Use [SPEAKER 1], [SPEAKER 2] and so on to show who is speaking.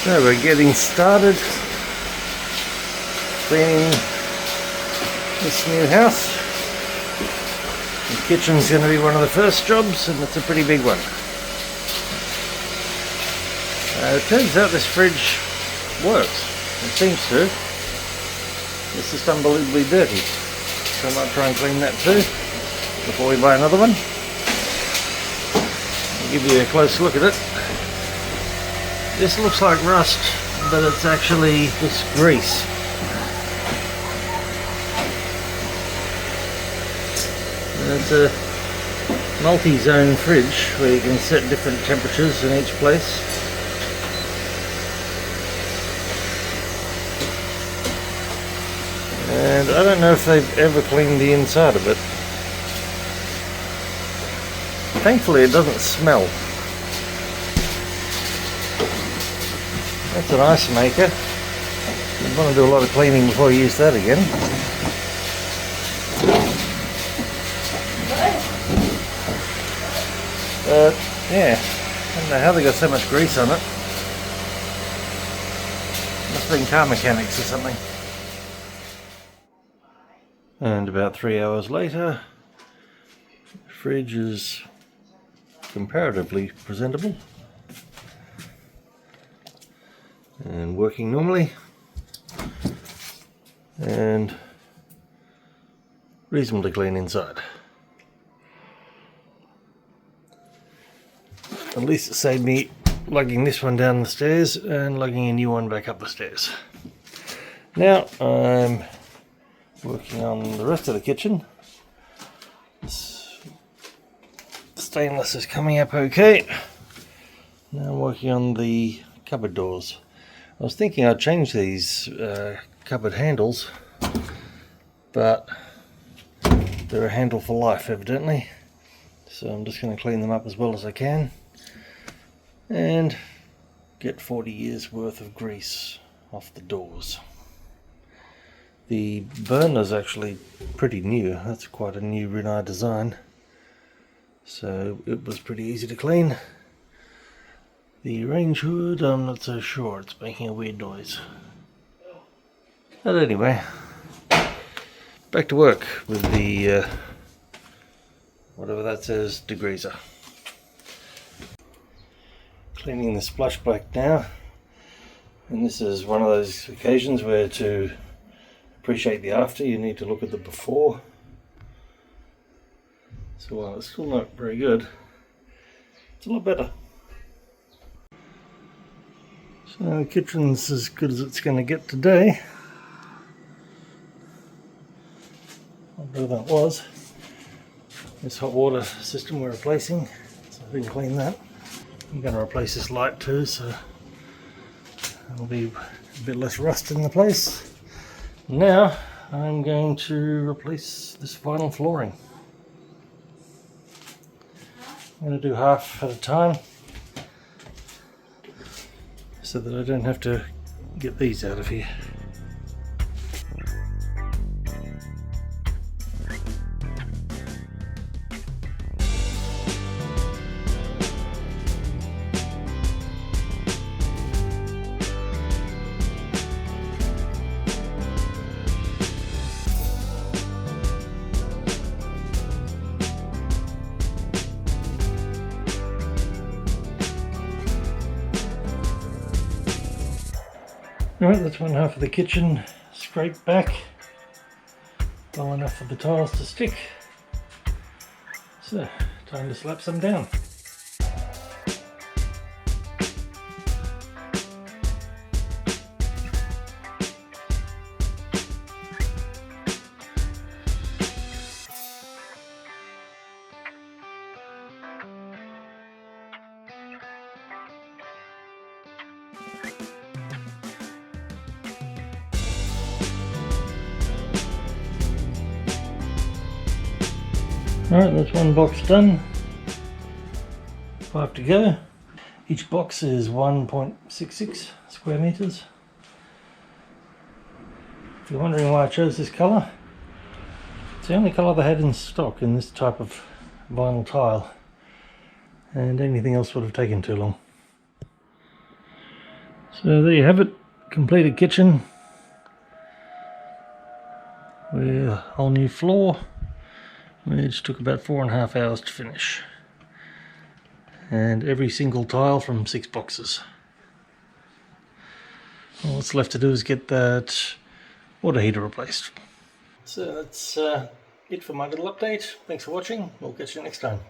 [SPEAKER 1] So we're getting started cleaning this new house. The kitchen's going to be one of the first jobs, and it's a pretty big one. It turns out this fridge works. It seems to. It's just unbelievably dirty. So I might try and clean that too before we buy another one. I'll give you a close look at it. This looks like rust, but it's actually just grease. And it's a multi-zone fridge where you can set different temperatures in each place. And I don't know if they've ever cleaned the inside of it. Thankfully it doesn't smell. That's an ice maker. You want to do a lot of cleaning before you use that again. Yeah, I don't know how they got so much grease on it. Must have been car mechanics or something. And about 3 hours later, the fridge is comparatively presentable and working normally and reasonably clean inside. At least it saved me lugging this one down the stairs and lugging a new one back up the stairs. Now I'm working on the rest of the kitchen. This stainless is coming up okay. Now I'm working on the cupboard doors. I was thinking I'd change these cupboard handles, but they're a handle for life evidently. So I'm just going to clean them up as well as I can and get 40 years worth of grease off the doors. The burner's actually pretty new. That's quite a new Rinnai design, so it was pretty easy to clean. The range hood, I'm not so sure, it's making a weird noise. But anyway, back to work with the whatever that says, degreaser. Cleaning the splashback now, and this is one of those occasions where to appreciate the after you need to look at the before. So while it's still not very good, it's a lot better. So the kitchen's as good as it's going to get today. Whatever that was. This hot water system we're replacing, so I didn't clean that. I'm going to replace this light too, so there'll be a bit less rust in the place. Now I'm going to replace this vinyl flooring. I'm going to do half at a time so that I don't have to get these out of here. Right, that's one half of the kitchen scraped back, well enough for the tiles to stick. So, time to slap some down. Alright, that's one box done. 5 to go. Each box is 1.66 square meters. If you're wondering why I chose this colour, it's the only colour they had in stock in this type of vinyl tile, and anything else would have taken too long. So there you have it, completed kitchen with a whole new floor, which took about 4.5 hours to finish, and every single tile from 6 boxes. All that's left to do is get that water heater replaced. So that's it for my little update. Thanks for watching. We'll catch you next time.